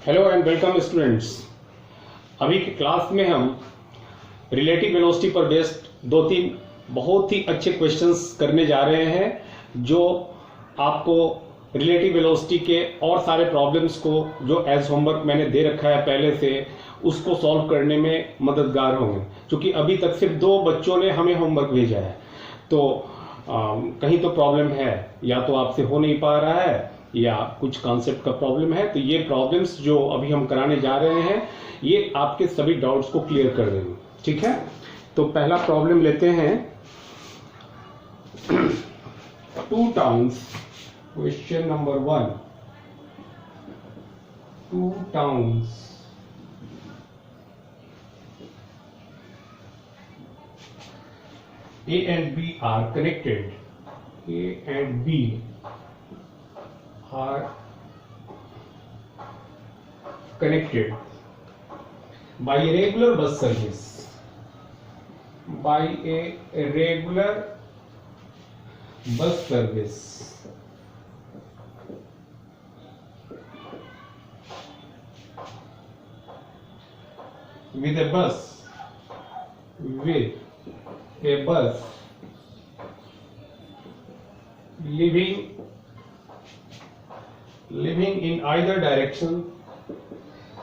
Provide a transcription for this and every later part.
Hello and welcome students. अभी की class में हम रिलेटिव वेलोसिटी पर बेस्ड दो तीन बहुत ही अच्छे क्वेश्चंस करने जा रहे हैं जो आपको रिलेटिव वेलोसिटी के और सारे प्रॉब्लम्स को जो एज होमवर्क मैंने दे रखा है पहले से उसको सॉल्व करने में मददगार होंगे। क्योंकि अभी तक सिर्फ दो बच्चों ने हमें होमवर्क भेजा है, तो कहीं तो प्रॉब्लम है, या तो आपसे हो नहीं पा रहा है या कुछ कॉन्सेप्ट का प्रॉब्लम है। तो ये प्रॉब्लम्स जो अभी हम कराने जा रहे हैं ये आपके सभी डाउट्स को क्लियर कर देंगे। ठीक है, तो पहला प्रॉब्लम लेते हैं। Two towns, question number 1। To towns A and B are connected. A and B are connected by a regular bus service. By a regular bus service. With a bus. With a bus living in either direction,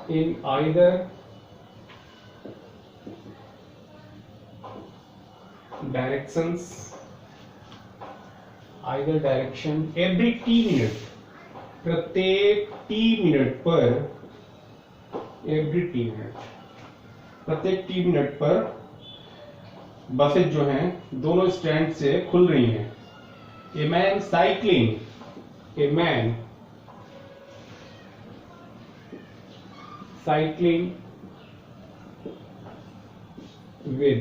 in either directions, either direction, every t minute, प्रत्येक t minute पर, every t minute, प्रत्येक t minute पर buses जो हैं दोनों stand से खुल रही हैं। A man cycling, a man cycling with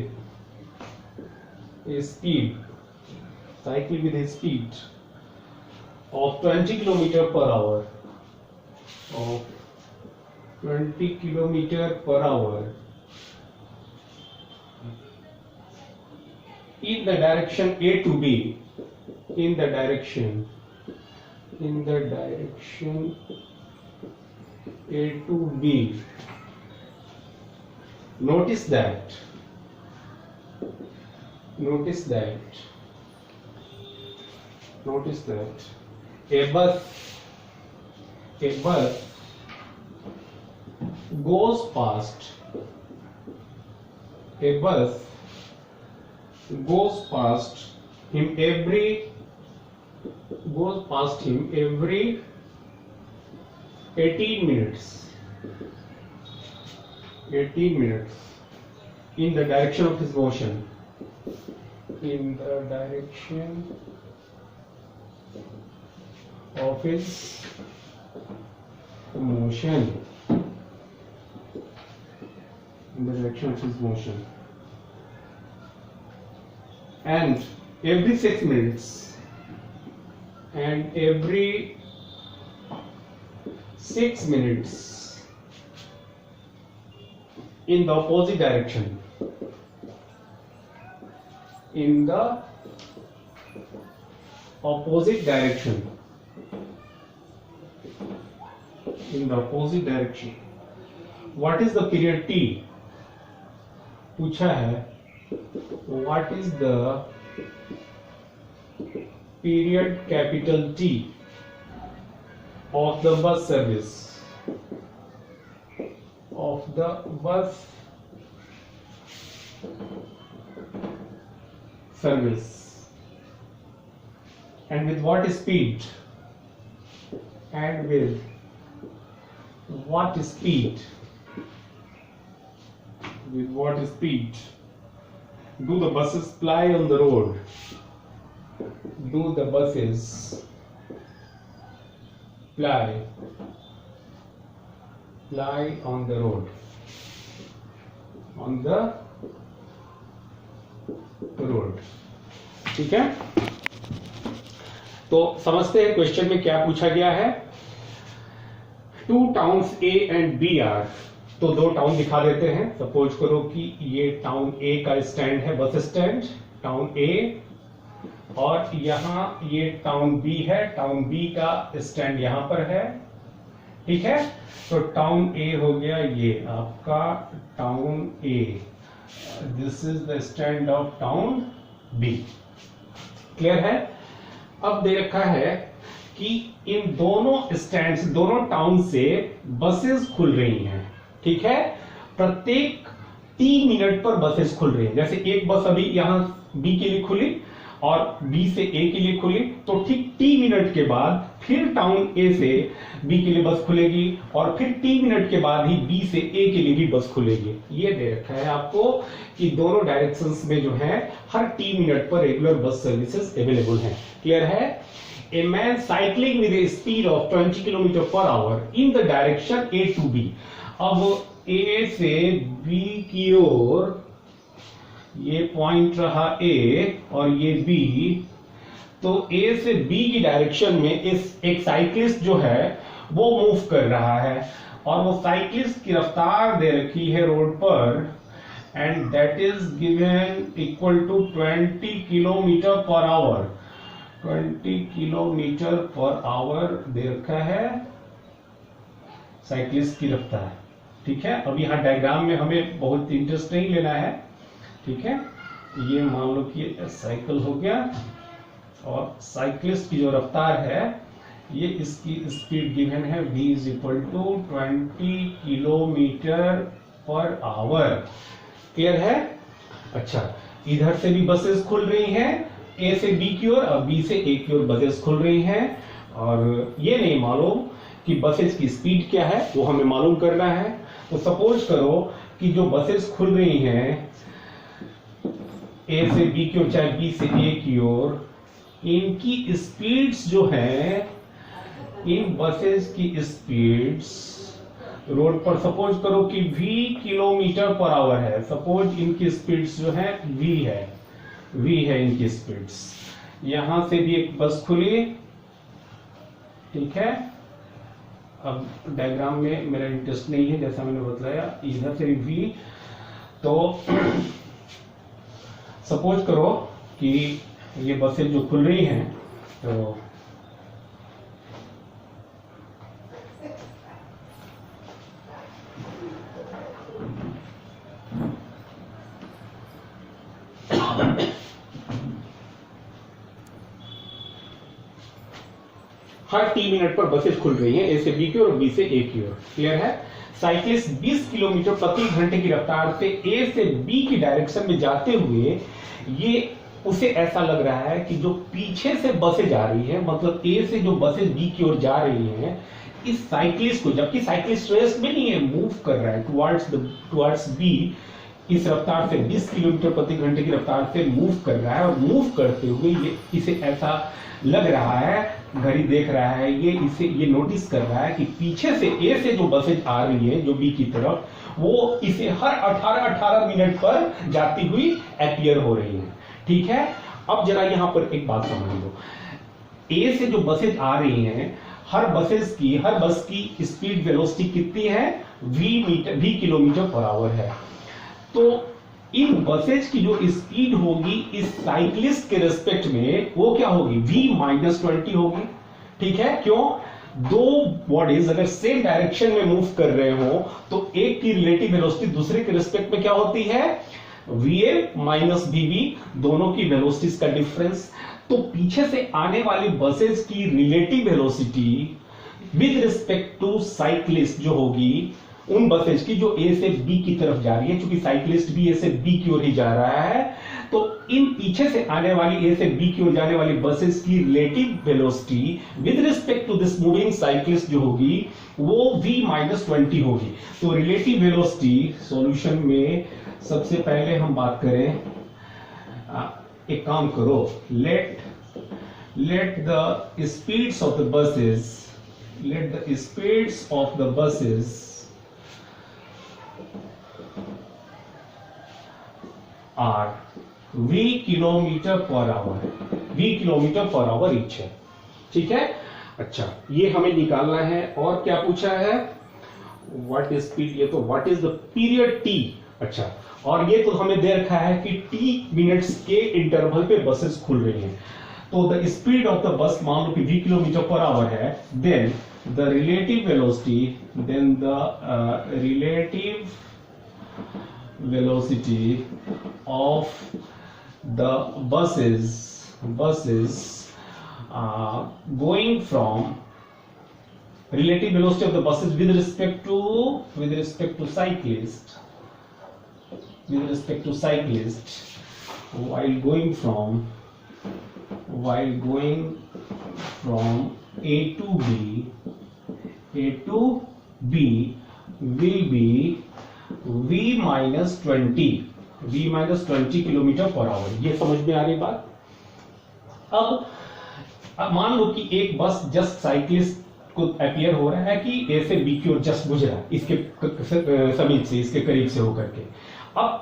A speed, cycling with A speed of 20 kilometre per our, of 20 kilometre per our in the direction A to B, in the direction A to B. Notice that a bus goes past, a bus goes past him every 18 minutes, in the direction of his motion, in the direction of his motion, in the direction of his motion. And every 6 minutes, and every 6 minutes in the opposite direction, in the opposite direction, in the opposite direction. What is the period T? पूछा है what is the period capital T of the bus service, of the bus service, and with what speed, and with what speed, with what speed do the buses ply on the road? Do the buses ply on the road? On the road. ठीक है, तो समझते हैं question में क्या पूछा गया है। Two towns A and B are, तो दो टाउन दिखा देते हैं। सपोज करो कि ये टाउन ए का स्टैंड है, बस स्टैंड टाउन ए, और यहाँ ये टाउन बी है, टाउन बी का स्टैंड यहाँ पर है। ठीक है। तो टाउन ए हो गया ये आपका town A, this is the stand of town B. Clear है। अब दे रखा है कि इन दोनों स्टैंड, दोनों टाउन से बसेस खुल रही हैं। ठीक है, प्रत्येक 3 मिनट पर बसेस खुल रही हैं। जैसे एक बस अभी यहां बी के लिए खुली और बी से ए के लिए खुली, तो ठीक 3 मिनट के बाद फिर टाउन ए से बी के लिए बस खुलेगी और फिर 3 मिनट के बाद ही बी से ए के लिए भी बस खुलेगी। ये दे रखा है आपको कि दोनों डायरेक्शंस में जो है हर 3 मिनट पर रेगुलर बस सर्विसेज अवेलेबल हैं। क्लियर है। A man cycling with a speed of 20 km/h in the direction A to B। अब A से B की ओर, ये पॉइंट रहा A और ये B, तो A से B की डायरेक्शन में एक साइक्लिस्ट जो है वो मूव कर रहा है और वो साइक्लिस्ट की रफ्तार दे रखी है रोड पर, and that is given equal to 20 km/h। 20 km/h दे रखा है साइक्लिस्ट की रफ्तार। ठीक है। अब यहाँ डायग्राम में हमें बहुत इंटरेस्ट नहीं लेना है। ठीक है, ये मान लो कि साइकिल हो गया और साइक्लिस्ट की जो रफ्तार है ये इसकी स्पीड गिवन है v is equal to 20 km/h। Clear है। अच्छा, इधर से भी बसेस खुल रही हैं, ए से बी की ओर और बी से ए की ओर बसेस खुल रही हैं, और ये नहीं मालूम कि बसेस की स्पीड क्या है, वो हमें मालूम करना है। तो सपोज करो कि जो बसेस खुल रही हैं ए से बी की ओर चाहे बी से ए की ओर, इनकी स्पीड्स जो है, इन बसेस की स्पीड्स रोड पर सपोज करो कि v km/h है। सपोज इनकी स्पीड्स जो है v है इनकी स्पीड्स। यहां से भी एक बस खुली। ठीक है, अब डायग्राम में मेरा इंटरेस्ट नहीं है, जैसा मैंने बताया। इधर से v, तो सपोज करो कि ये बसें जो खुल रही हैं, तो हर 3 मिनट पर बसेस खुल रही हैं, ए से बी की ओर और बी से ए की ओर। क्लियर है। साइक्लिस्ट 20 किलोमीटर प्रति घंटे की रफ्तार से ए से बी की डायरेक्शन में जाते हुए, ये उसे ऐसा लग रहा है कि जो पीछे से बसें जा रही है, मतलब ए से जो बसेस बी की ओर जा रही हैं, इस साइक्लिस्ट को, जबकि साइक्लिस्ट रेस में नहीं है, मूव कर रहा है टुवर्ड्स बी, इस रफ्तार से 20 किलोमीटर प्रति घंटे की रफ्तार से मूव कर रहा है, और मूव करते हुए ये इसे ऐसा लग रहा है, घड़ी देख रहा है, ये नोटिस कर रहा है कि पीछे से ए से जो बसेज आ रही है जो बी की तरफ, वो इसे हर 18 मिनट पर जाती हुई अपीयर हो रही है। ठीक है। अब जरा यहां पर एक बात समझ लो, ए से जो बसेज आ रही हैं, हर बस की स्पीड वेलोसिटी कितनी है, v km/h है। तो इन बसेज की जो स्पीड होगी इस साइक्लिस्ट के रेस्पेक्ट में, वो क्या होगी, v-20 होगी। ठीक है। क्यों, दो बॉडीज अगर सेम डायरेक्शन में मूव कर रहे हो तो एक की रिलेटिव वेलोसिटी दूसरे के रेस्पेक्ट में क्या होती है, va माइनस vb, दोनों की वेलोसिटीज का डिफरेंस। तो पीछे से आने वाली बसेस की relative velocity with respect to cyclist जो होगी, उन बसेज की जो ए से बी की तरफ जा रही है, क्योंकि साइक्लिस्ट भी ए से बी की ओर ही जा रहा है, तो इन पीछे से आने वाली ए से बी की ओर जाने वाली बसेस की relative velocity with respect to this moving cyclist जो होगी, वो v-20 होगी। तो रिलेटिव वेलोसिटी सॉल्यूशन में सबसे पहले हम बात करें, एक काम करो, let the speeds of the buses are v km/h each है। ठीक है। अच्छा, ये हमें निकालना है। और क्या पूछा है, व्हाट इज स्पीड, ये तो what is the period t। अच्छा, और ये तो हमें दे रखा है कि t मिनट्स के इंटरवल पे बसेस खुल रही हैं। तो द स्पीड ऑफ द बस मान लो कि v km/h है, then the relative velocity, then the relative velocity of the buses going from relative velocity of the buses with respect to cyclist while going from A to B will be V minus 20 kilometre per our. ये समझ में आ रही बात। अब मान लो कि एक बस जस्ट साइक्लिस्ट को अपीयर हो रहा है कि ए से बी की ओर जस्ट गुजरा, इसके समीप से, इसके करीब से होकर के। अब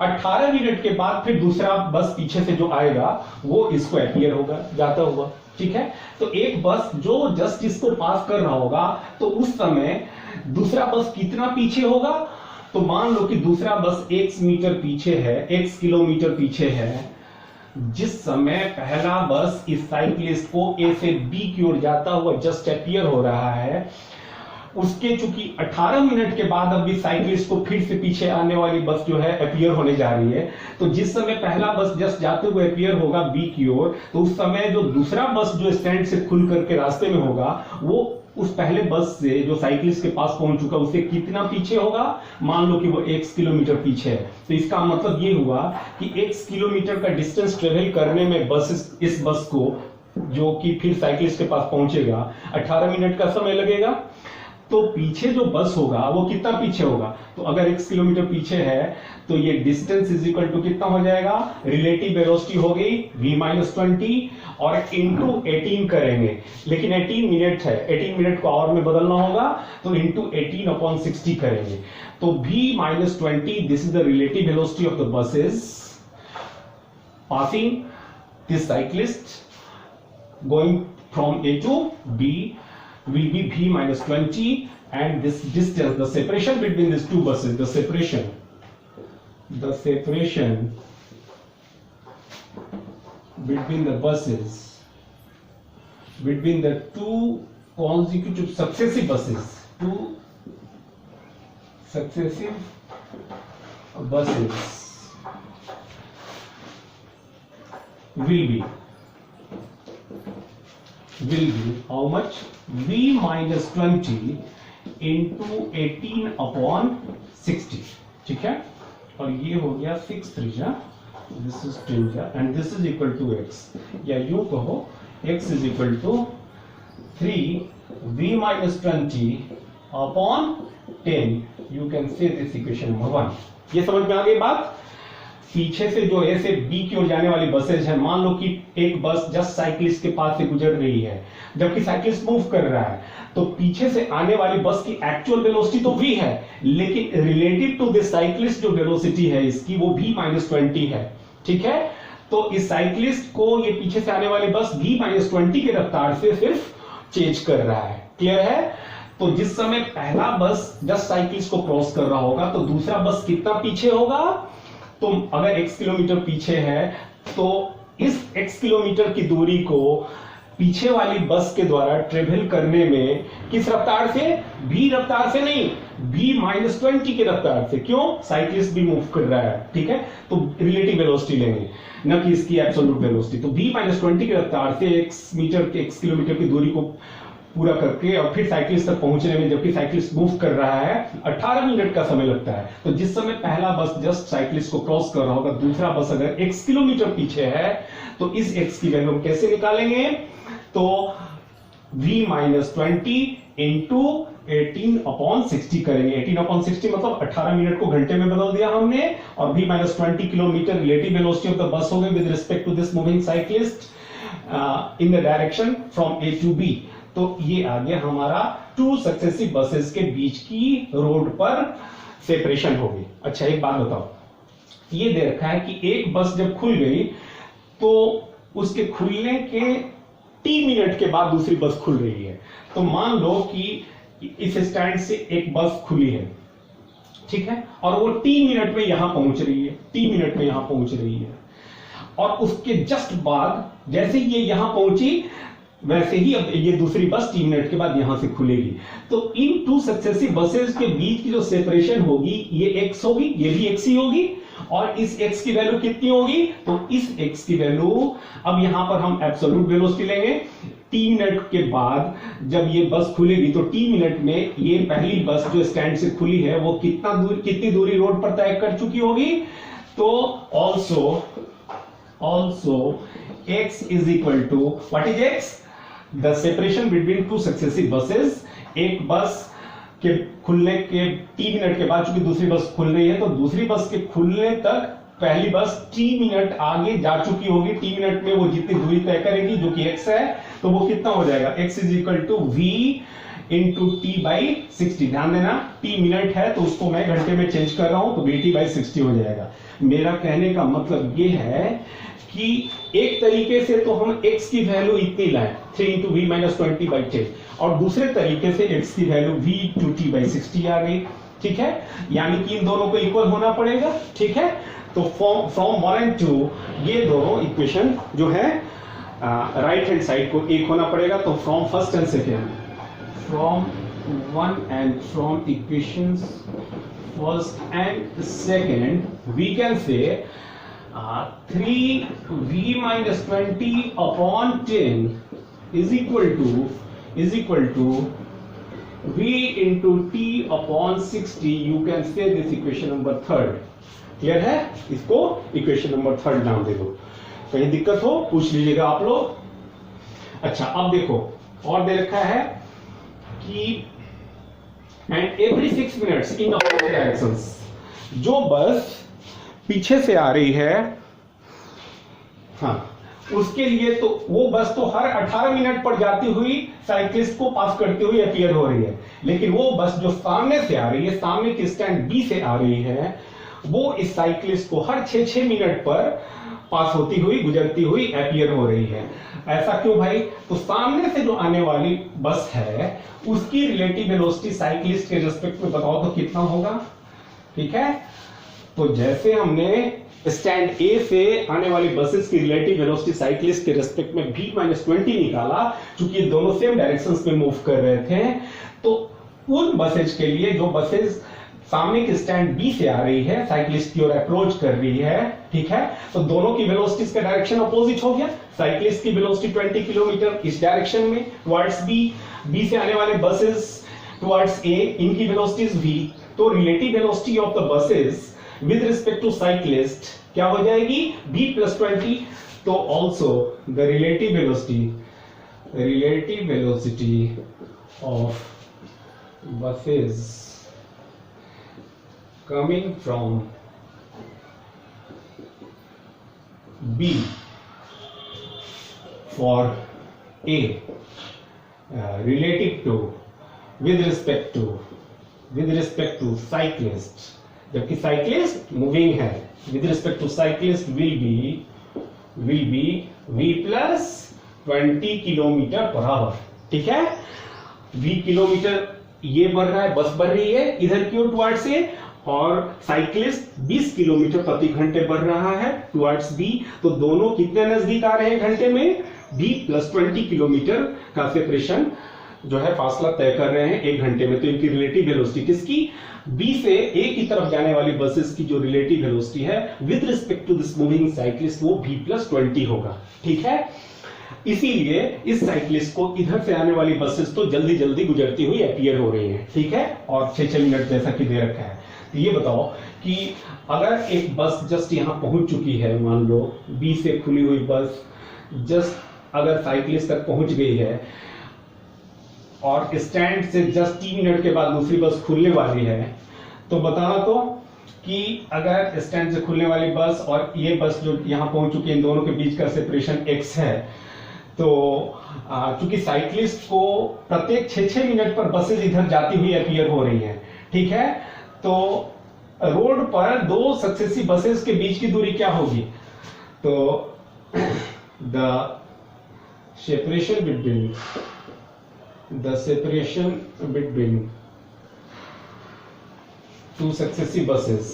18 मिनट के बाद फिर दूसरा बस पीछे से जो आएगा वो इसको अपीयर होगा जाता हुआ, ठीक है। तो एक बस जो जस्ट इसको पास कर रहा होगा तो उस समय दूसरा बस कितना पीछे होगा, तो मान लो कि दूसरा बस x मीटर पीछे है, x किलोमीटर पीछे है। जिस समय पहला बस इस साइक्लिस्ट को A से B की ओर जाता हुआ जस्ट अपीयर हो रहा है, उसके चूंकि 18 मिनट के बाद अभी साइक्लिस्ट को फिर से पीछे आने वाली बस जो है अपीयर होने जा रही है। तो जिस समय पहला बस जस्ट जाते हुए अपीयर होगा B की ओर, तो उस समय जो दूसरा बस जो स्टैंड से खुल करके रास्ते में होगा वो उस पहले बस से जो साइक्लिस्ट के पास पहुंच चुका उससे कितना पीछे होगा, मान लो कि वो x किलोमीटर पीछे है। तो इसका मतलब ये हुआ कि x किलोमीटर का डिस्टेंस ट्रेवल करने में इस बस को जो कि फिर साइक्लिस्ट के पास पहुंचेगा 18 मिनट का समय लगेगा। तो पीछे जो बस होगा वो कितना पीछे होगा, तो अगर x किलोमीटर पीछे है तो ये डिस्टेंस इज इक्वल टू कितना हो जाएगा, रिलेटिव वेलोसिटी हो गई v माइनस 20 और इंटू 18 करेंगे, लेकिन 18 मिनट है, 18 मिनट को आवर में बदलना होगा तो इंटू 18/60 करेंगे। तो v minus 20 this is the relative velocity of the buses passing this cyclist going from A to B will be v minus 20, and this distance, the separation between these two buses, the separation between the buses, between the two consecutive successive buses, will be how much, v minus 20 into 18/60, ठीक है। और ये हो गया 6 त्रिज्या, this is त्रिज्या and this is equal to x, या यूं कहो x is equal to 3 v minus 20/10, you can say this equation number 1। ये समझ में आ गई बात। पीछे से जो A से B की ओर जाने वाली बसेज है, मान लो कि एक बस जस्ट साइक्लिस्ट के पास से गुजर रही है जबकि साइक्लिस्ट मूव कर रहा है, तो पीछे से आने वाली बस की एक्चुअल वेलोसिटी तो v है, लेकिन रिलेटिव टू दिस साइक्लिस्ट जो वेलोसिटी है इसकी वो v माइनस 20 है, ठीक है। तो इस साइक्लिस्ट को ये पीछे से आने वाली बस v माइनस 20 की रफ्तार से सिर्फ चेंज कर रहा है, क्लियर है। तो जिस समय पहला बस जस्ट साइक्लिस्ट को क्रॉस कर रहा होगा तो दूसरा बस कितना पीछे होगा, तो अगर x किलोमीटर पीछे है तो इस x किलोमीटर की दूरी को पीछे वाली बस के द्वारा ट्रेवल करने में किस रफ्तार से, v रफ्तार से नहीं, v माइनस 20 की रफ्तार से। क्यों, साइक्लिस्ट भी मूव कर रहा है, ठीक है। तो रिलेटिव वेलोसिटी लेंगे न कि इसकी एब्सोल्यूट वेलोसिटी। तो v माइनस 20 की रफ्तार से x किलोमीटर की दूरी को पूरा करके और फिर साइक्लिस्ट तक पहुंचने में, जबकि साइक्लिस्ट मूव कर रहा है, 18 मिनट का समय लगता है। तो जिस समय पहला बस जस्ट साइक्लिस्ट को क्रॉस कर रहा होगा, दूसरा बस अगर x किलोमीटर पीछे है तो इस x की वैल्यू हम कैसे निकालेंगे, तो v माइनस 20 इंटू 18/60 करेंगे। 18/60 मतलब 18 मिनट को घंटे में बदल दिया हमने, और v minus 20 kilometre relative velocity of the bus हो गई with respect to this moving cyclist in the direction from A to B। तो ये आ गया हमारा टू सक्सेसिव बसेस के बीच की रोड पर सेपरेशन हो गई। अच्छा एक बात बताओ, ये दे रखा है कि एक बस जब खुल गई तो उसके खुलने के t मिनट के बाद दूसरी बस खुल रही है। तो मान लो कि इस स्टैंड से एक बस खुली है, ठीक है, और वो t मिनट में यहां पहुंच रही है, t मिनट में यहां पहुंच रही है, और उसके जस्ट बाद जैसे ये यहां पहुंची वैसे ही अब ये दूसरी बस 3 मिनट के बाद यहां से खुलेगी। तो इन 2 सक्सेसिव बसेस के बीच की जो सेपरेशन होगी ये x होगी, ये भी x ही होगी, और इस x की वैल्यू कितनी होगी? तो इस x की वैल्यू, अब यहां पर हम एब्सोल्यूट वेलोसिटी लेंगे। 3 मिनट के बाद जब ये बस खुलेगी तो 3 मिनट में ये पहली बस जो स्टैंड से खुली है वो कितनी दूरी रोड पर तय कर चुकी होगी? तो also x is equal to, what is x? The separation between 2 successive buses। एक बस के खुलने के 3 मिनट के बाद चूंकि दूसरी बस खुल रही है तो दूसरी बस के खुलने तक पहली बस 3 मिनट आगे जा चुकी होगी। 3 मिनट में वो जितनी दूरी तय करेगी जो कि x है, तो वो कितना हो जाएगा? x is equal to v into T by 60। ध्यान देना t मिनट है तो उसको मैं घंटे में चेंज कर रहा हूं तो vt बाई 60 हो जाएगा। मेरा कहने का मतलब ये है कि एक तरीके से तो हम x की वैल्यू इतनी लाएं 3 इंटू वी माइनस 20 बाई 10, और दूसरे तरीके से x की value v two T by 60 आ गई। ठीक है, यानी कि इन दोनों को इक्वल होना पड़ेगा। ठीक है, तो फ्रॉम 1 एंड 2 ये दोनों इक्वेशन जो है राइट हैंड साइड को एक होना पड़ेगा। तो from first and second, from 1 and from equations first and second we can say 3v minus 20 upon 10 is equal to v into t upon 60। you can say this equation number 3rd। Clear है? इसको equation number 3rd नाम दे दो। कहीं दिक्कत हो पूछ लीजिएगा आप लोग। अच्छा, अब देखो और दे रखा है कि and every 6 minutes in opposite directions, जो बस पीछे से आ रही है, हाँ, उसके लिए तो वो बस तो हर 18 मिनट पर जाती हुई साइक्लिस्ट को पास करती हुई अपीयर हो रही है, लेकिन वो बस जो सामने से आ रही है, सामने की स्टैंड बी से आ रही है, वो इस साइक्लिस्ट को हर 6-6 मिनट पर पास होती हुई गुजरती हुई अपीयर हो रही है। ऐसा क्यों भाई? तो सामने से जो आने वाली बस है उसकी रिलेटिव वेलोसिटी साइक्लिस्ट के रिस्पेक्ट में बताओ तो कितना होगा? ठीक है, तो जैसे हमने स्टैंड ए से आने वाली बसेस की रिलेटिव वेलोसिटी साइक्लिस्ट के रिस्पेक्ट में v माइनस 20 निकाला, चूंकि दोनों सेम डायरेक्शंस में मूव कर रहे थे, तो उन बसेज के लिए जो बसेस सामने के स्टैंड बी से आ रही है, साइक्लिस्ट की ओर अप्रोच कर रही है, ठीक है, तो दोनों की वेलोसिटीज का डायरेक्शन अपोजिट हो गया। साइक्लिस्ट की वेलोसिटी 20 किलोमीटर इस डायरेक्शन में टुवर्ड्स बी से आने वाले बसेस टुवर्ड्स ए, इनकी वेलोसिटीज v। तो relative velocity of the buses with respect to cyclist क्या हो जाएगी? v plus 20। तो also the relative velocity of buses coming from B for A relative to with respect to cyclist, जबकि cyclist moving है, with respect to cyclist will be v plus 20 kilometre per hour. ठीक है, v kilometre ये बढ़ रहा है, बस बढ़ रही है इधर की ओर टुवर्ड्स से, और साइक्लिस्ट 20 किलोमीटर प्रति घंटे बढ़ रहा है टुवर्ड्स b। तो दोनों कितने नजदीक आ रहे हैं घंटे में? v प्लस 20 किलोमीटर का सेपरेशन जो है फासला तय कर रहे हैं 1 घंटे में। तो इनकी रिलेटिव वेलोसिटी किसकी? B से A की तरफ जाने वाली बसेस की जो रिलेटिव वेलोसिटी है with respect to this moving cyclist वो v प्लस 20 होगा। ठीक है, इसीलिए इस साइक्लिस्ट को इधर से आने वाली बसेस तो जल्दी जल्दी गुजरती हुई अपीयर हो रही हैं। ठीक है, और 6-6 मिनट जैसा कि दे रखा है। तो ये बताओ कि अगर एक बस जस्ट यहां पहुंच चुकी है, मान लो B से खुली हुई बस जस्ट अगर साइक्लिस्ट तक पहुंच गई है और स्टैंड से जस्ट 3 मिनट के बाद दूसरी बस खुलने वाली है, तो बताना तो कि अगर स्टैंड से खुलने वाली बस और ये बस जो यहां पहुंच चुकी है, इन दोनों के बीच का सेपरेशन x है, तो चूंकि साइक्लिस्ट को प्रत्येक 6-6 मिनट पर बसेस इधर जाती हुई अपीयर हो रही हैं, ठीक है, तो रोड पर 2 सक्सेसिव बसेस के बीच की दूरी क्या होगी? तो the separation between 2 successive buses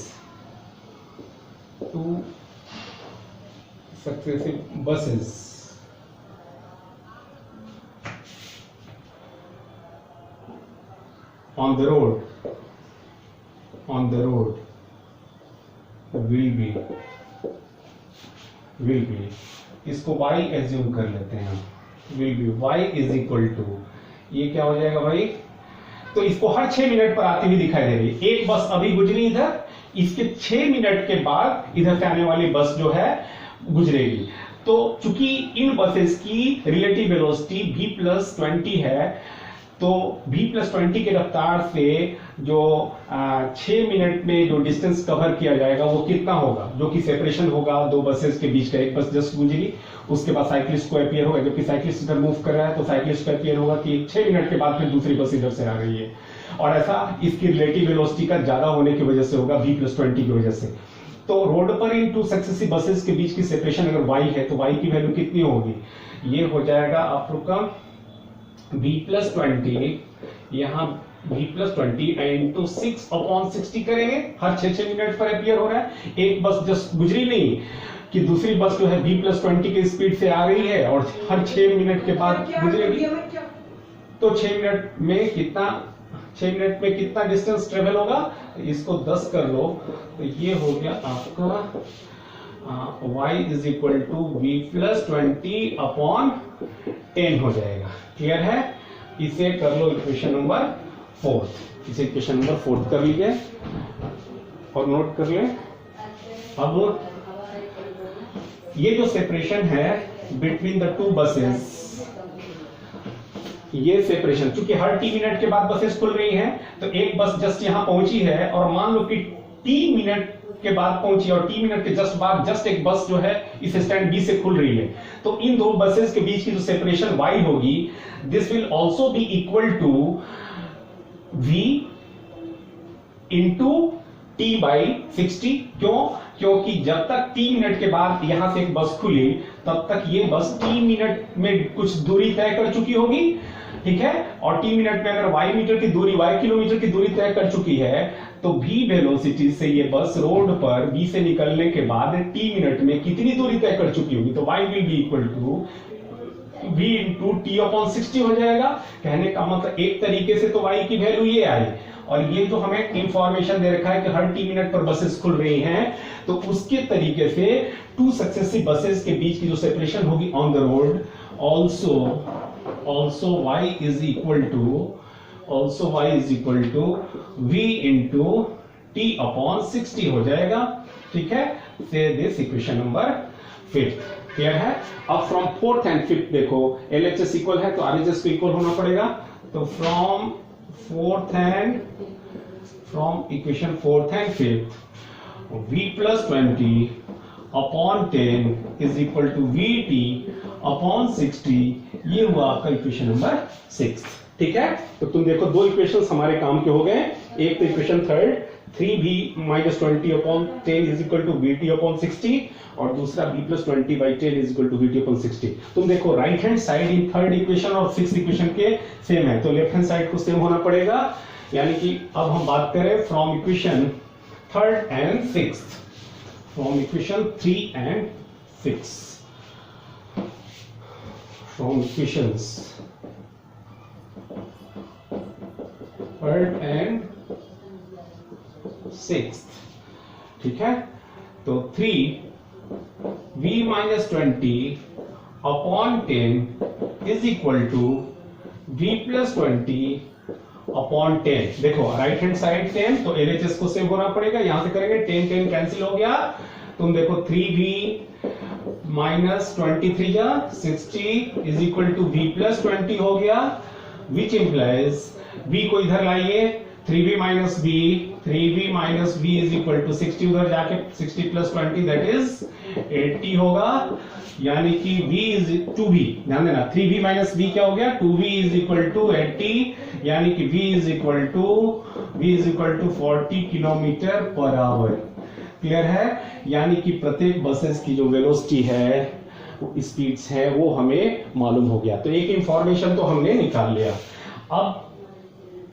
on the road will be, इसको y एज्यूम कर लेते हैं, will be y is equal to, ये क्या हो जाएगा भाई, तो इसको हर 6 मिनट पर आती हुई दिखाई दे रही है। एक बस अभी गुजरी इधर, इसके 6 मिनट के बाद इधर से आने वाली बस जो है गुजरेगी। तो चूंकि इन बसेस की रिलेटिव वेलोसिटी v+20 है, तो v+20 के रफ्तार से जो 6 मिनट में जो डिस्टेंस कवर किया जाएगा वो कितना होगा, जो कि सेपरेशन होगा दो बसेस के बीच का। एक बस जस्ट गुजरी, उसके बाद साइक्लिस्ट को अपीयर होगा, जबकि साइक्लिस्ट इधर मूव कर रहा है तो साइक्लिस्ट को अपीयर होगा कि 6 मिनट के बाद फिर दूसरी बस इधर से आ रही है, और ऐसा इसकी रिलेटिव वेलोसिटी का ज्यादा होने की वजह से होगा, v+20 की वजह से। तो रोड पर इन टू सक्सेसिव बसेस के बीच की सेपरेशन अगर y है तो y की वैल्यू कितनी होगी, ये हो जाएगा आपका v+20, यहाँ v+20 इंटू 6/60 करेंगे, हर 6 मिनट पर अपीयर हो रहा है। एक बस जस्ट गुजरी नहीं कि दूसरी बस जो है v+20 की स्पीड से आ रही है और हर 6 मिनट के बाद गुजरेगी, तो 6 मिनट में कितना डिस्टेंस ट्रेवल होगा, इसको 10 कर लो, तो ये हो गया आपका y is equal to v+20/10 हो जाएगा। क्लियर है, इसे कर लो इक्वेशन नंबर 4, इसे इक्वेशन नंबर 4 कर लीजिए और नोट कर ले। अब ये जो सेपरेशन है बिटवीन द टू बसेस, ये सेपरेशन चूंकि हर t मिनट के बाद बसेस खुल रही हैं, तो एक बस जस्ट यहां पहुंची है और मान लो कि t मिनट के बाद पहुंची और t मिनट के जस्ट बाद जस्ट एक बस जो है इस स्टैंड B से खुल रही है, तो इन दो बसेस के बीच की जो सेपरेशन y होगी, this will also be equal to v into t/60। क्योंकि जब तक t मिनट के बाद यहां से एक बस खुली तब तक ये बस t मिनट में कुछ दूरी तय कर चुकी होगी, ठीक है, और t मिनट में अगर y मीटर की दूरी, y किलोमीटर की दूरी तय कर चुकी है, तो v वेलोसिटी से ये बस रोड पर B से निकलने के बाद t मिनट में कितनी दूरी तय कर चुकी होगी, तो y will be equal to v into t/60 हो जाएगा। कहने का मतलब एक तरीके से तो y की वैल्यू ये आई, और ये जो हमें इंफॉर्मेशन दे रखा है कि हर t मिनट पर बसेस खुल रही हैं, तो उसके तरीके से टू सक्सेसिव बसेस के बीच की जो सेपरेशन होगी on the road, also y is equal to v into t/60 हो जाएगा, ठीक है। से दिस इक्वेशन नंबर 5 क्लियर है। अब फ्रॉम 4th एंड 5th देखो, LHS इक्वल है तो RHS को इक्वल होना पड़ेगा, तो from equation 4th and 5th v+20/10 is equal to vt/60, ये हुआ आपका इक्वेशन नंबर 6, ठीक है। तो तुम देखो दो इक्वेशंस हमारे काम के हो गए, एक तो equation 3rd 3v-20/10 is equal to vt/60 और दूसरा v+20/10 is equal to vt/60। तुम देखो right hand side in 3rd equation और 6th इक्वेशन के सेम है, तो लेफ्ट हैंड साइड को सेम होना पड़ेगा, यानी कि अब हम बात करें from equation 3rd and 6th, from equation 3 and 6, from equations 3rd and 6th, ठीक है। तो 3v-20/10 is equal to v+20/10। देखो राइट हैंड साइड सेम, तो LHS को सेम होना पड़ेगा, यहां से करेंगे 10 कैंसिल हो गया, तुम देखो 3v-23 is equal to v+20 हो गया, विच इंप्लाइज v को इधर लाइए, 3v इज इक्वल टू 60, उधर जाके 60 + 20 दैट इज 80 होगा, यानी कि v इज 2v, ध्यान देना 3v - क्या हो गया 2v इज इक्वल टू 80, यानी कि v is equal to 40 km/h। Clear है, यानी कि प्रत्येक बसेस की जो वेलोसिटी है, स्पीड्स है, वो हमें मालूम हो गया। तो एक इंफॉर्मेशन तो हमने निकाल लिया।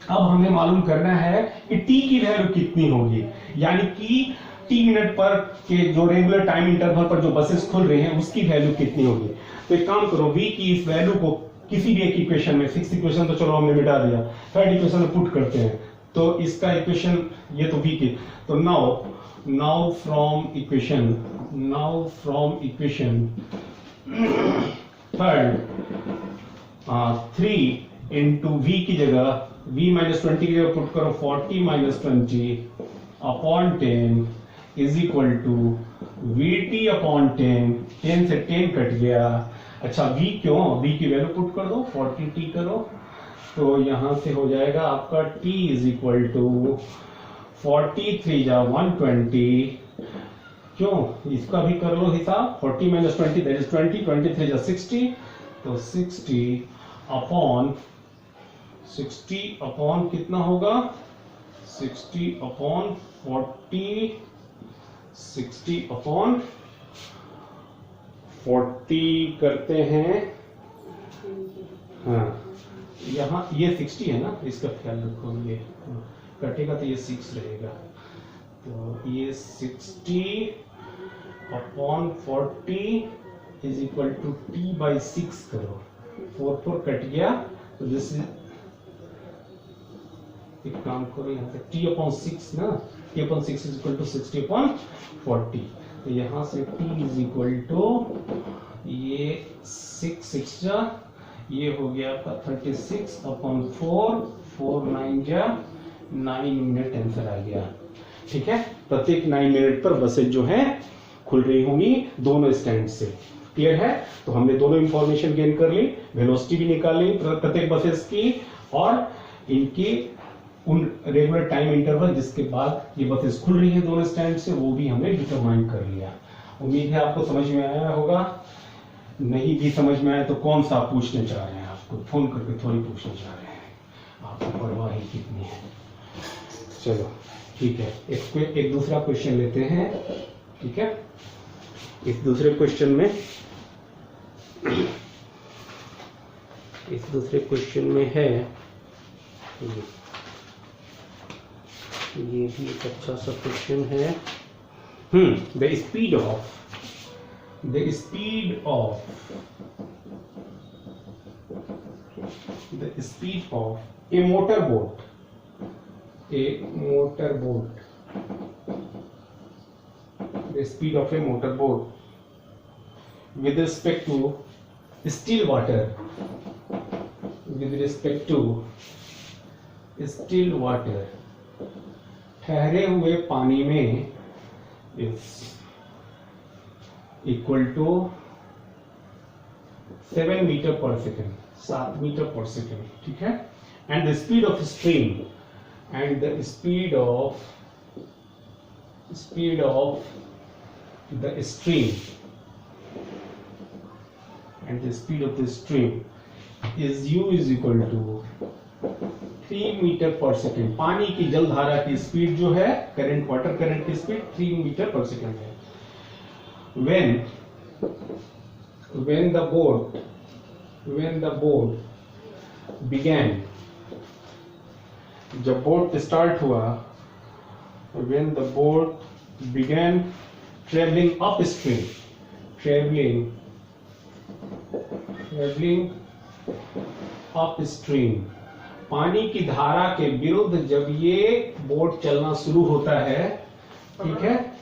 अब हमें मालूम करना है कि t की वैल्यू कितनी होगी, यानी कि t मिनट पर के जो रेगुलर टाइम इंटरवल पर जो बसेस खुल रहे हैं उसकी वैल्यू कितनी होगी। तो एक काम करो, v की इस वैल्यू को किसी भी एक इक्वेशन में, 6th इक्वेशन तो चलो हमने मिटा दिया, 3rd इक्वेशन में पुट करते हैं, तो इसका इक्वेशन ये तो v की, तो now from equation 3rd 3 into V की जगह v माइनस 20 की जगह पुट करो 40 minus 20 upon 10 is equal to vt upon 10 से 10 कट गया। अच्छा v क्यों, v की वैल्यू पुट कर दो 40t करो, तो यहां से हो जाएगा आपका t इज इक्वल टू 43 जा 120, क्यों इसका भी कर लो हिसाब, 40 माइनस 20 दैट इज 20, 23 जा 60, तो 60 अपॉन कितना होगा, 60 अपॉन 40, 60 अपॉन 40 करते हैं, हाँ यहाँ ये 60 है ना, इसका ख्याल रखो, ये कटेगा तो ये 6 रहेगा, तो ये 60 upon 40 is equal to t by 6 करो, 4 कट गया, तो दिस इज, एक काम करो यहाँ से t अपॉन 6 ना, t upon 6 is equal to 60 upon 40, तो यहाँ से t इज इक्वल टू ये 6 जा, ये हो गया आपका 36 अपॉन 4 9 जा 9 मिनट आंसर आ गया। ठीक है, प्रत्येक 9 मिनट पर बसें जो है खुल रही होंगी दोनों स्टैंड से। क्लियर है? तो हमने दोनों इंफॉर्मेशन गेन कर ली, वेलोसिटी भी निकाल ली प्रत्येक बसेस की, और इनकी उन रेगुलर टाइम इंटरवल जिसके बाद ये बसेस खुल रही हैं दोनों स्टैंड से, वो भी हमने डिटरमाइन कर लिया। उम्मीद है आपको समझ में आया होगा। नहीं भी समझ में आया तो कौन सा आप पूछने चाह रहे हैं, आपको फोन करके थोड़ी पूछने चाह रहे हैं, आपको परवाह ही कितनी है। चलो ठीक है, एक दूसरा क्वेश्चन लेते हैं। ठीक है, इस दूसरे क्वेश्चन में है, ये भी एक अच्छा सा क्वेश्चन है। The speed of A motor boat the speed of a motor boat with respect to still water, ठहरे हुए पानी में is equal to 7 metre per second, 7 metre per second. ठीक है, and the speed of stream and the speed of the speed of the stream is u is equal to 3 metre per second. पानी की जल धारा की speed जो है, current, water current की स्पीड 3 मीटर पर सेकेंड है। when the boat began, जब बोट स्टार्ट हुआ, when the boat began traveling upstream, पानी की धारा के विरुद्ध जब ये बोट चलना शुरू होता है, ठीक है,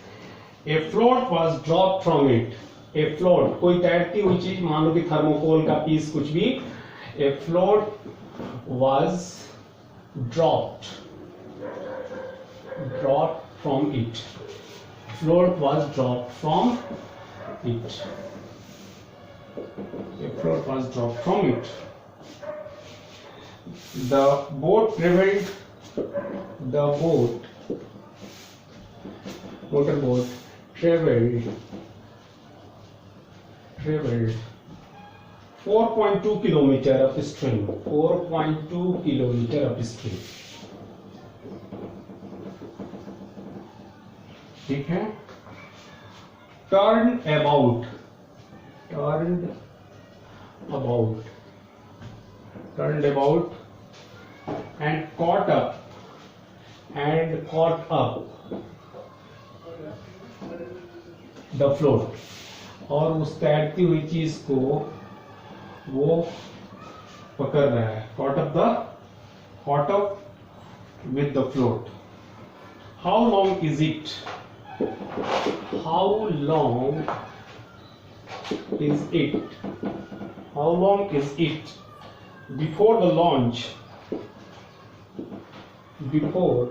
a float was dropped from it, a float कोई तैरती हुई चीज, मान लो कि थर्मोकोल का पीस, कुछ भी, a float was dropped from it, float was dropped from it, a float was dropped from it, the motor boat traveled 4.2 kilometer upstream, 4.2 kilometer upstream। ठीक है, turned about and caught up the float, और उस तैरती हुई चीज को वो पकड़ रहा है, caught up with the float. How long is it? How long is it? How long is it before the launch? Before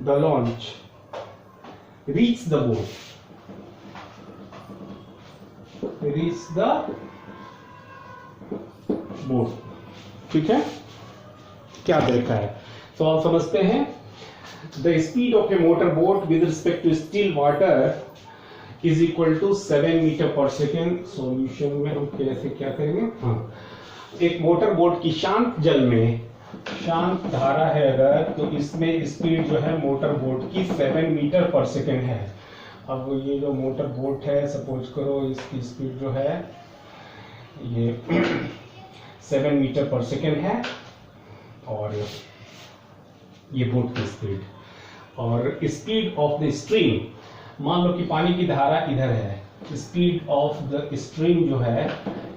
the launch reach the boat. Reach the boat. ठीक है, क्या देखा है? सवाल समझते हैं. The speed of a motor boat with respect to still water is equal to 7 metre per second. Solution में हम कैसे क्या करेंगे? हाँ, एक मोटर बोट की शांत जल में शांत धारा है अगर, तो इसमें स्पीड जो है मोटर बोट की 7 मीटर पर सेकेंड है. अब ये जो मोटर बोट है, सपोज करो इसकी स्पीड जो है ये 7 मीटर पर सेकेंड है, और ये बोट की स्पीड. और स्पीड ऑफ द स्ट्रीम, मान लो कि पानी की धारा इधर है, स्पीड ऑफ द स्ट्रीम जो है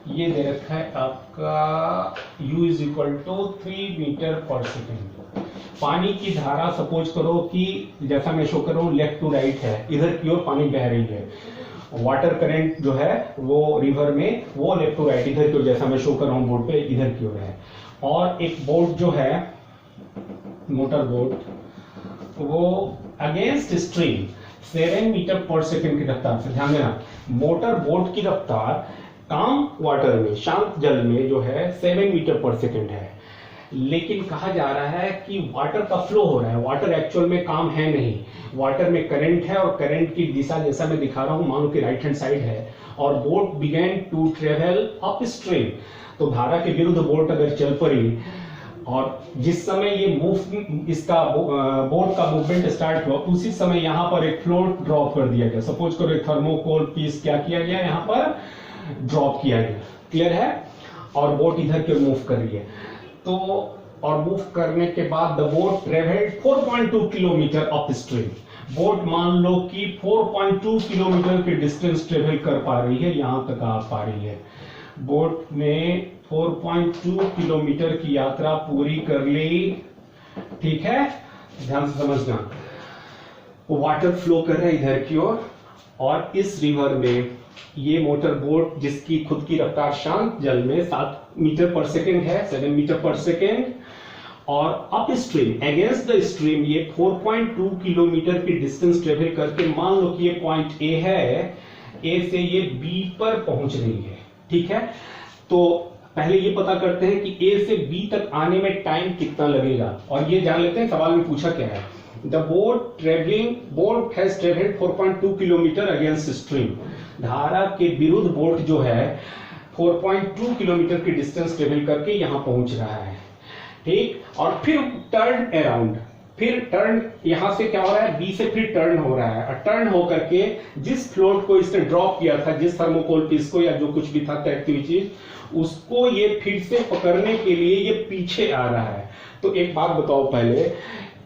ये दे रखा है आपका u is equal to 3 metre per second. पानी की धारा सपोज करो कि जैसा मैं शो कर रहा हूँ लेफ्ट टू राइट है, इधर की ओर पानी बह रही है. वाटर करंट जो है वो रिवर में वो लेफ्ट टू राइट इधर की ओर, जैसा मैं शो कर रहा हूँ बोर्ड पे, इधर की ओर है. और एक बोट जो है मोटर बोट, वो against stream 7 metre per second की रफ्तार से, ध्यान देना मोटर बोट की रफ्तार काम वाटर में शांत जल में जो है 7 मीटर पर सेकेंड है. लेकिन कहा जा रहा है कि वाटर का फ्लो हो रहा है, वाटर एक्चुअल में काम है नहीं, वाटर में करंट है, और करंट की दिशा जैसा मैं दिखा रहा हूं मान लो कि राइट हैंड साइड है, और boat begin to travel upstream. तो धारा के विरुद्ध बोट अगर चल पड़ी, और जिस समय ये मूव इसका बोट का मूवमेंट स्टार्ट हुआ, उसी समय यहाँ पर एक फ्लोट ड्रॉप कर दिया गया. सपोज करो एक थर्मोकोल पीस क्या किया गया, यहाँ पर ड्रॉप किया गया. क्लियर है? और बोट इधर के मूव कर रही है. तो और मूव करने के बाद the boat travelled 4.2 kilometre up stream. Boat मान लो कि 4.2 किलोमीटर के डिस्टेंस ट्रेवल कर पा रही है, यहां तक आ पा रही है. बोट ने 4.2 किलोमीटर की यात्रा पूरी कर ली. ठीक है, ध्यान से समझना. वाटर फ्लो कर रहा है इधर की ओर, और इस रिवर में ये मोटर बोट जिसकी खुद की रफ्तार शांत जल में 7 मीटर पर सेकेंड है, 7 मीटर पर सेकेंड, और up stream against the stream ये 4.2 किलोमीटर की डिस्टेंस ट्रेवल करके, मान लो कि ये पॉइंट ए है, ए से ये बी पर पहुंच रही है. ठीक है, तो पहले ये पता करते हैं कि ए से बी तक आने में टाइम कितना लगेगा, और ये जान लेते हैं सवाल में पूछा क्या है. The boat has traveled 4.2 kilometre against stream. धारा के विरुद्ध बोट जो है 4.2 किलोमीटर की डिस्टेंस ट्रेवल करके यहां पहुंच रहा है. ठीक, और फिर टर्न अराउंड, फिर टर्न यहां से क्या हो रहा है, बी से फिर टर्न हो रहा है, और टर्न होकर के जिस फ्लोट को इसने ड्रॉप किया था, जिस थर्मोकोल पीस को या जो कुछ भी था तैरती चीज, उसको ये फिर से पकड़ने के लिए ये पीछे आ रहा है. तो एक बात बताओ पहले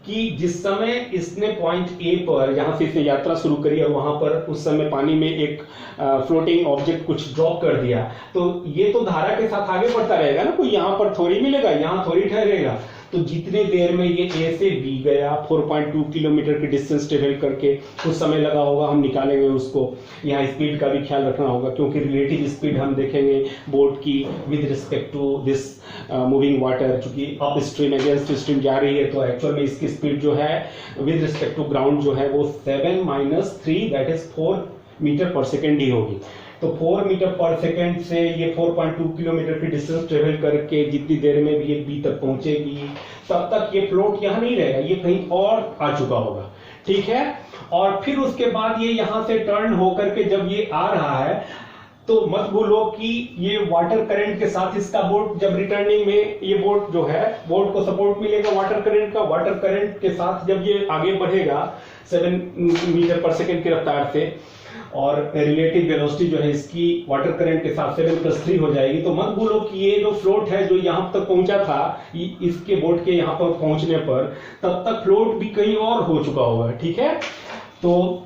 कि जिस समय इसने पॉइंट ए पर जहां से इसने यात्रा शुरू करी और वहां पर उस समय पानी में एक फ्लोटिंग ऑब्जेक्ट कुछ ड्रॉप कर दिया, तो ये तो धारा के साथ आगे बढ़ता रहेगा ना, कोई यहां पर थोड़ी मिलेगा, यहां थोड़ी ठहरेगा. तो जितने देर में ये ए से बी गया 4.2 किलोमीटर की डिस्टेंस ट्रेवल करके कुछ समय लगा होगा, हम निकालेंगे उसको. यहाँ स्पीड का भी ख्याल रखना होगा, क्योंकि रिलेटिव स्पीड हम देखेंगे बोट की with respect to this moving water. चूंकि अप स्ट्रीम अगेंस्ट स्ट्रीम जा रही है, तो एक्चुअल में इसकी स्पीड जो है विद रिस्पेक्ट टू ग्राउंड जो है वो 7 - 3 that is 4 metre per second ही होगी. तो 4 मीटर पर सेकेंड से ये 4.2 किलोमीटर की डिस्टेंस ट्रेवल करके जितनी देर में भी ये बी तक पहुंचेगी, तब तक ये फ्लोट यहां नहीं रहेगा, ये कहीं और आ चुका होगा. ठीक है, और फिर उसके बाद ये यहां से टर्न होकर के जब ये आ रहा है, तो मत भूलो कि ये वाटर करंट के साथ इसका बोट जब रिटर्निंग में ये बोट जो है, बोट को सपोर्ट मिलेगा वाटर करंट का. वाटर करंट के साथ जब ये आगे बढ़ेगा 7 मीटर पर सेकेंड की रफ्तार से, और रिलेटिव वेलोसिटी जो है इसकी वाटर करंट के साथ 7 + 3 हो जाएगी. तो मत भूलो कि ये जो फ्लोट है जो यहां तक पहुंचा था, इसके बोट के यहां पर पहुंचने पर तब तक फ्लोट भी कहीं और हो चुका होगा. ठीक है, तो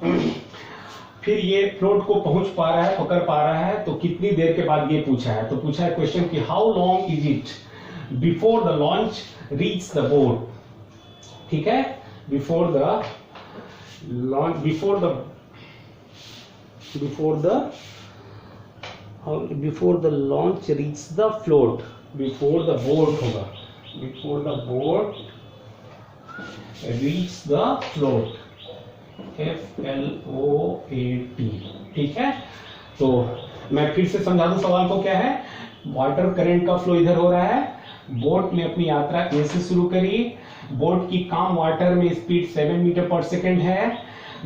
फिर ये फ्लोट को पहुंच पा रहा है, पकड़ पा रहा है, तो कितनी देर के बाद ये पूछा है। तो पूछा है क्वेश्चन कि how long is it before the launch reach the boat. ठीक है, before the launch, before the launch reach the float, before the boat होगा, before the boat reach the float, FLOAT। ठीक है, तो मैं फिर से समझा दूं सवाल को। क्या है, वाटर करंट का फ्लो इधर हो रहा है, बोट ने अपनी यात्रा ए से शुरू करी, बोट की काम वाटर में स्पीड 7 मीटर पर सेकेंड है,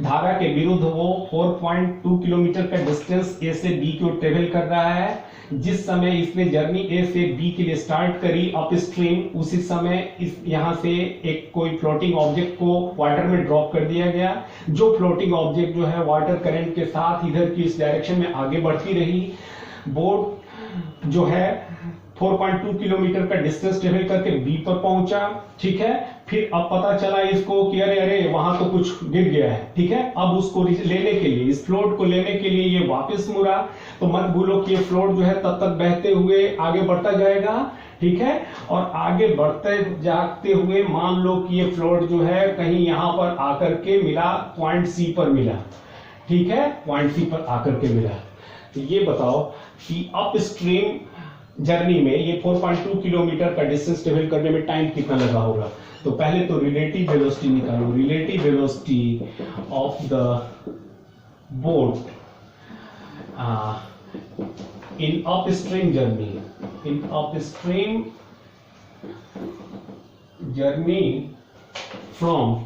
धारा के विरुद्ध वो 4.2 किलोमीटर का डिस्टेंस ए से बी की ओर ट्रेवल कर रहा है। जिस समय इसने जर्नी ए से बी के लिए स्टार्ट करी अप स्ट्रीम, उसी समय इस यहां से एक कोई फ्लोटिंग ऑब्जेक्ट को वाटर में ड्रॉप कर दिया गया। जो फ्लोटिंग ऑब्जेक्ट जो है वाटर करंट के साथ इधर की इस डायरेक्शन में आगे बढ़ती रही। बोट जो है 4.2 किलोमीटर का डिस्टेंस ट्रेवल करके बी पर पहुंचा। ठीक है, फिर अब पता चला इसको कि अरे अरे वहां तो कुछ गिर गया है। ठीक है, अब उसको लेने के लिए, इस फ्लोट को लेने के लिए ये वापस मुड़ा। तो मत भूलो कि ये फ्लोट जो है तब तक बहते हुए आगे बढ़ता जाएगा। ठीक है, और आगे बढ़ते जाते हुए मान लो कि ये फ्लोट जो है कहीं यहां पर आकर के मिला, पॉइंट सी पर मिला। ठीक है, पॉइंट सी पर आकर के मिला। तो ये बताओ कि अप स्ट्रीम जर्नी में ये 4.2 किलोमीटर का डिस्टेंस ट्रेवल करने में टाइम कितना लगा होगा। तो पहले तो रिलेटिव वेलोसिटी निकालो, relative velocity of the boat in upstream journey, in upstream journey from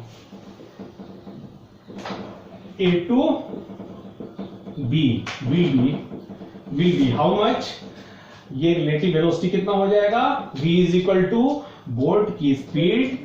A to B will be how much। ये रिलेटिव वेलोसिटी कितना हो जाएगा, v is equal to boat की स्पीड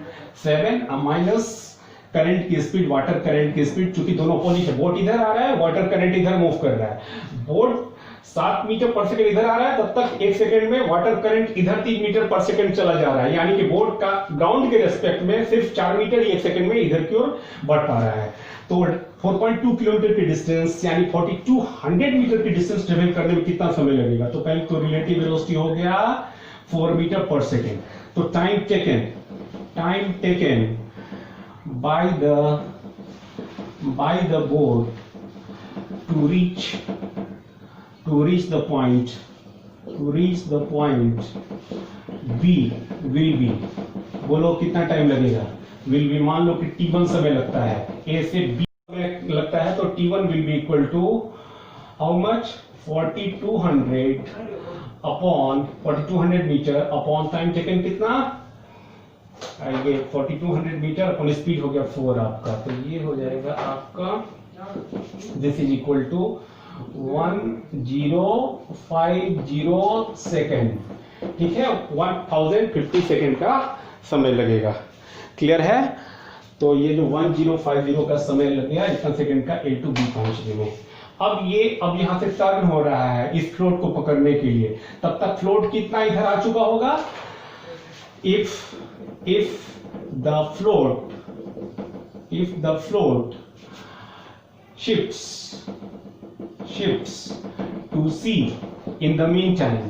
7 माइनस करंट की speed, water current की speed, चूंकि दोनों opposite है, बोट इधर आ रहा है, वाटर करंट इधर मूव कर रहा है। बोट 7 मीटर पर सेकंड इधर आ रहा है, तब तक 1 सेकंड में वाटर करंट इधर 3 मीटर पर सेकंड चला जा रहा है। यानी कि बोट का ग्राउंड के रेस्पेक्ट में सिर्फ 4 मीटर 1 सेकंड में इधर की ओर बढ़ पा रहा है। तो 4.2 किलोमीटर की डिस्टेंस यानी 4200 मीटर की डिस्टेंस ट्रेवल करने में कितना समय लगेगा। तो पहले तो रिलेटिव वेलोसिटी हो गया 4 मीटर पर सेकेंड। तो time taken by the boat to reach the point B will be, बोलो कितना टाइम लगेगा। विल बी मान लो कि t1 समय लगता है, a से b समय लगता है, तो t1 will be equal to how much 4200 upon 4200 metre upon time taken कितना आएगा 4200 मीटर अपॉन स्पीड हो गया 4 आपका। तो ये हो जाएगा आपका this is equal to 1050 second. ठीक है, 1050 सेकेंड का समय लगेगा। क्लियर है। तो ये जो 1050 का समय लग गया इतना सेकंड का ए टू बी पहुंचने में। अब यहां से टर्न हो रहा है इस फ्लोट को पकड़ने के लिए, तब तक फ्लोट कितना इधर आ चुका होगा। If the float shifts to C in the meantime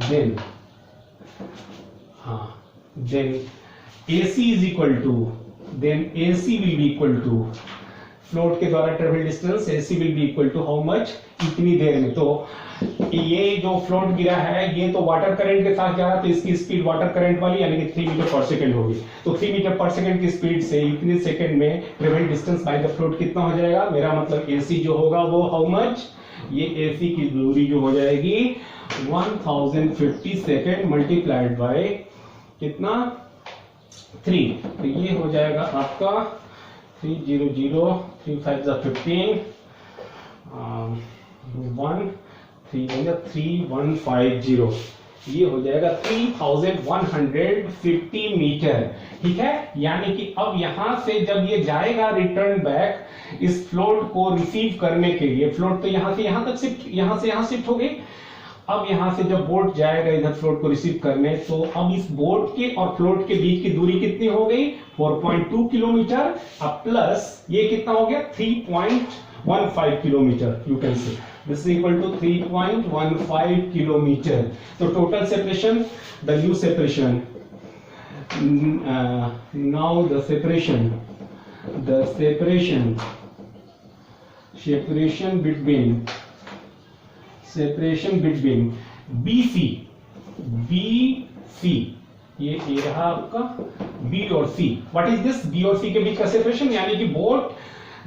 then AC is equal to, then AC will be equal to float के द्वारा travel distance AC will be equal to how much, इतनी देर में। तो ये जो फ्लोट गिरा है ये तो वाटर करंट के साथ जा रहा है, तो इसकी स्पीड वाटर करंट वाली यानी कि 3 मीटर पर सेकंड होगी। तो 3 मीटर पर सेकंड की स्पीड से इतने सेकंड में travel distance by the float कितना हो जाएगा। मेरा मतलब AC जो होगा वो हाउ मच, ये AC की दूरी जो हो जाएगी 1050 सेकंड मल्टीप्लाइड बाय कितना 3। तो ये हो जाएगा आपका 300 3 5 15 3150, ये हो जाएगा 3150 मीटर। ठीक है, यानी कि अब यहां से जब ये जाएगा रिटर्न बैक इस फ्लोट को रिसीव करने के लिए, फ्लोट तो यहां से यहां शिफ्ट हो गई, अब यहां से जब बोट जाएगा इधर फ्लोट को रिसीव करने, तो अब इस बोट के और फ्लोट के बीच की दूरी कितनी हो गई 4.2 किलोमीटर, अब प्लस ये कितना हो गया 3.15 kilometre, you can say this is equal to 3.15 kilometre. तो total separation, the new separation, now the separation between BC ये रहा आपका B और C। What is this? B और C के बीच का सेपरेशन, यानी कि बोट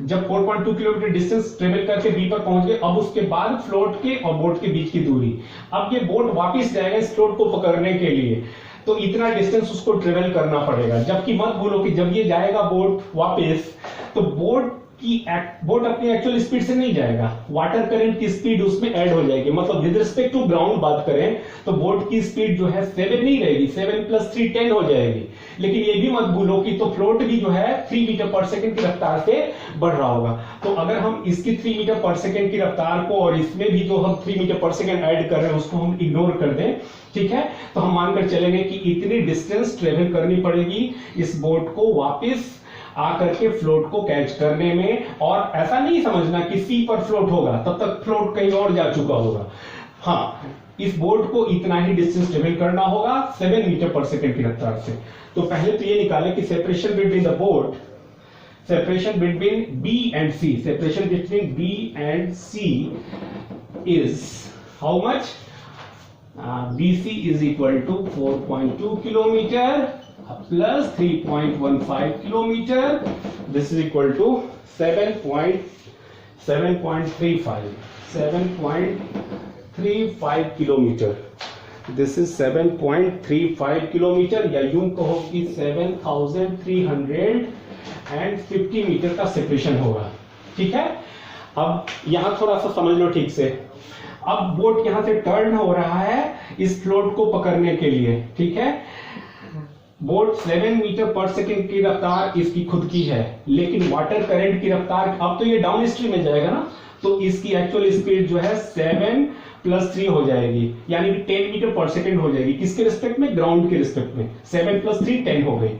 जब 4.2 किलोमीटर डिस्टेंस ट्रेवल करके B पर पहुंच गए, अब उसके बाद फ्लोट के और बोट के बीच की दूरी। अब ये बोट वापस जाएगा इस फ्लोट को पकड़ने के लिए, तो इतना डिस्टेंस उसको ट्रेवल करना पड़ेगा। जबकि मत भूलो कि जब ये जाएगा बोट वापस, तो बोट अपनी एक्चुअल स्पीड से नहीं जाएगा, वाटर करंट की स्पीड उसमें ऐड हो जाएगी। मतलब विद रिस्पेक्ट टू ग्राउंड बात करें तो बोट की स्पीड जो है 7 नहीं रहेगी, 7 + 3 10 हो जाएगी। लेकिन ये भी मत भूलो कि तो फ्लोट भी जो है 3 मीटर पर सेकंड की रफ्तार से बढ़ रहा होगा। तो अगर हम इसकी 3 मीटर पर सेकंड की रफ्तार को और इसमें भी जो हम 3 मीटर पर सेकंड ऐड कर रहे हैं उसको हम इग्नोर कर दें, ठीक है, तो हम मानकर चलेंगे कि इतनी डिस्टेंस ट्रेवल करनी पड़ेगी इस बोट को वापस आकर के फ्लोट को कैच करने में। और ऐसा नहीं समझना कि सी पर फ्लोट होगा, तब तक फ्लोट कहीं और जा चुका होगा। हाँ, इस बोट को इतना ही डिस्टेंस ट्रेवल करना होगा 7 मीटर पर सेकंड की रफ्तार से। तो पहले तो ये निकाले कि separation between the boat, separation between B and C, separation between B and C is how much? BC is equal to 4.2 kilometer plus 3.15 kilometer. This is equal to 7.35 kilometer. This is 7.35 kilometer, या यूं कहो कि 7,350 metre का separation होगा। ठीक है, अब यहां थोड़ा सा समझ लो ठीक से। अब बोट यहां से टर्न हो रहा है इस फ्लोट को पकड़ने के लिए, ठीक है। बोट 7 मीटर पर सेकंड की रफ्तार इसकी खुद की है, लेकिन वाटर करंट की रफ्तार, अब तो ये डाउन स्ट्रीम में जाएगा ना, तो इसकी एक्चुअल स्पीड जो है 7 + 3 हो जाएगी, यानी कि 10 मीटर पर सेकंड हो जाएगी। किसके रिस्पेक्ट में? ग्राउंड के रिस्पेक्ट में। 7 + 3 10 हो गई।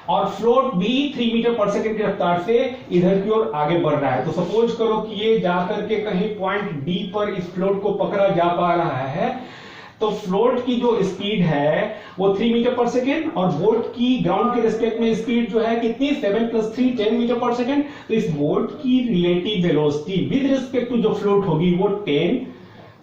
और फ्लोट भी 3 मीटर पर सेकंड की रफ्तार से इधर की ओर आगे बढ़ रहा है। तो सपोज करो कि ये जाकर के कहीं पॉइंट डी पर इस फ्लोट को पकड़ा जा पा रहा है, तो फ्लोट की जो स्पीड है वो 3 मीटर पर सेकंड, और बोट की ग्राउंड के रिस्पेक्ट में स्पीड जो है कितनी? 7 + 3 10 मीटर पर सेकंड। तो इस बोट की relative velocity with respect to जो फ्लोट होगी वो 10,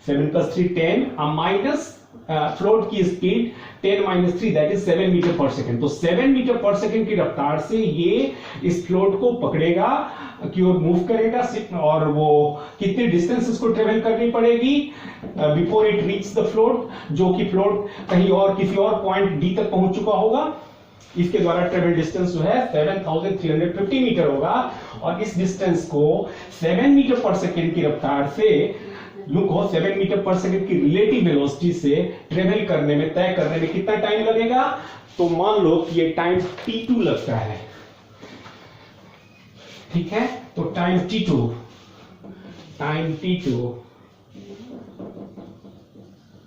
7 + 3 10, माइनस फ्लोट की speed 10 - 3 that is 7 metre per second. तो 7 मीटर पर सेकंड की रफ्तार से ये इस फ्लोट को पकड़ेगा की ओर मूव करेगा, और वो कितनी डिस्टेंस इसको ट्रेवल करनी पड़ेगी before it reach the float, जो कि फ्लोट कहीं और किसी और पॉइंट डी तक पहुंच चुका होगा। इसके द्वारा ट्रेवल डिस्टेंस जो है 7,350 मीटर होगा, और इस डिस्टेंस को 7 मीटर पर सेकंड की रफ्तार से, यूं कहो 7 मीटर पर सेकंड की रिलेटिव वेलोसिटी से ट्रेवल करने में, तय करने में कितना टाइम लगेगा? तो मान लो कि ये टाइम t2 लगता है, ठीक है। तो time t2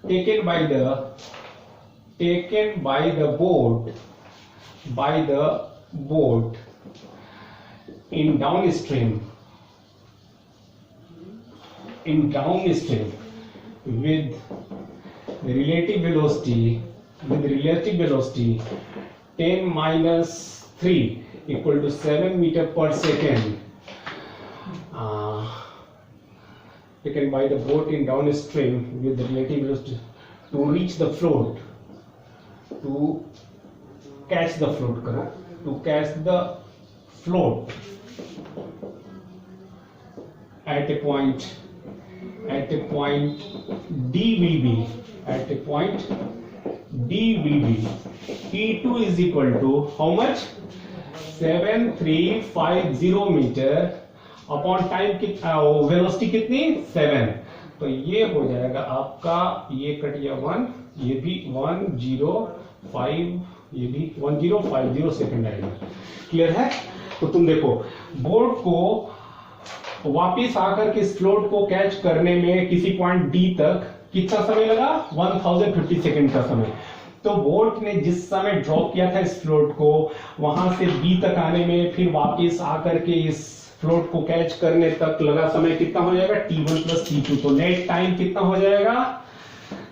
taken by the boat in downstream with relative velocity 10 - 3 equal to 7 meter per second, taken by the boat in downstream with the relative velocity to reach the float, to catch the float at a point D will be T2 is equal to how much? 7350 metre upon time की velocity कितनी? 7। तो ये हो जाएगा आपका, ये cut गया 1, ये भी 105, ये भी 1050 सेकंड आएगा। क्लियर है? तो तुम देखो, बोट को वापिस आकर के इस फ्लोट को कैच करने में किसी पॉइंट डी तक कितना समय लगा? 1050 सेकेंड का समय। तो बोट ने जिस समय ड्रॉप किया था इस फ्लोट को, वहां से बी तक आने में, फिर वापस आकर के इस फ्लोट को कैच करने तक लगा समय कितना हो जाएगा? t1 plus t2। तो नेट टाइम कितना हो जाएगा?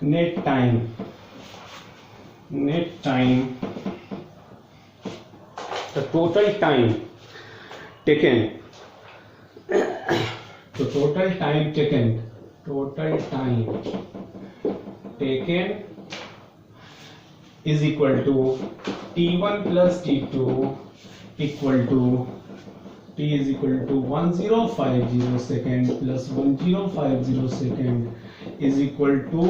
Net time the total time taken is equal to t1 plus t2 equal to t is equal to 1050 second plus 1050 second is equal to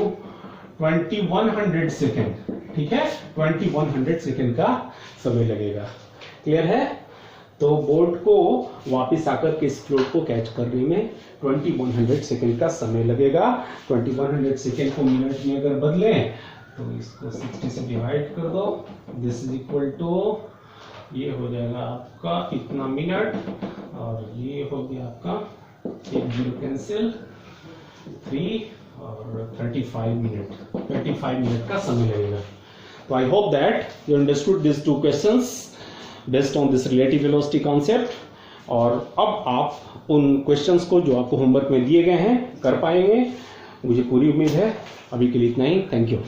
2100 second. ठीक है, 2100 सेकेंड का समय लगेगा। Clear है? तो बोट को वापस आकर के इस फ्लोट को कैच करने में 2100 सेकेंड का समय लगेगा। 2100 सेकेंड को मिनट में अगर बदलें तो इसको 60 से डिवाइड कर दो। दिस इज इक्वल टू, ये हो जाएगा आपका इतना मिनट, और ये हो गया आपका एक जीरो कैंसिल 3 और 35 मिनट का समय लगेगा। तो I hope that you understood this two questions based on this relative velocity concept. और अब आप उन क्वेश्चंस को जो आपको होमवर्क में दिए गए हैं कर पाएंगे, मुझे पूरी उम्मीद है। अभी के लिए इतना ही। Thank you.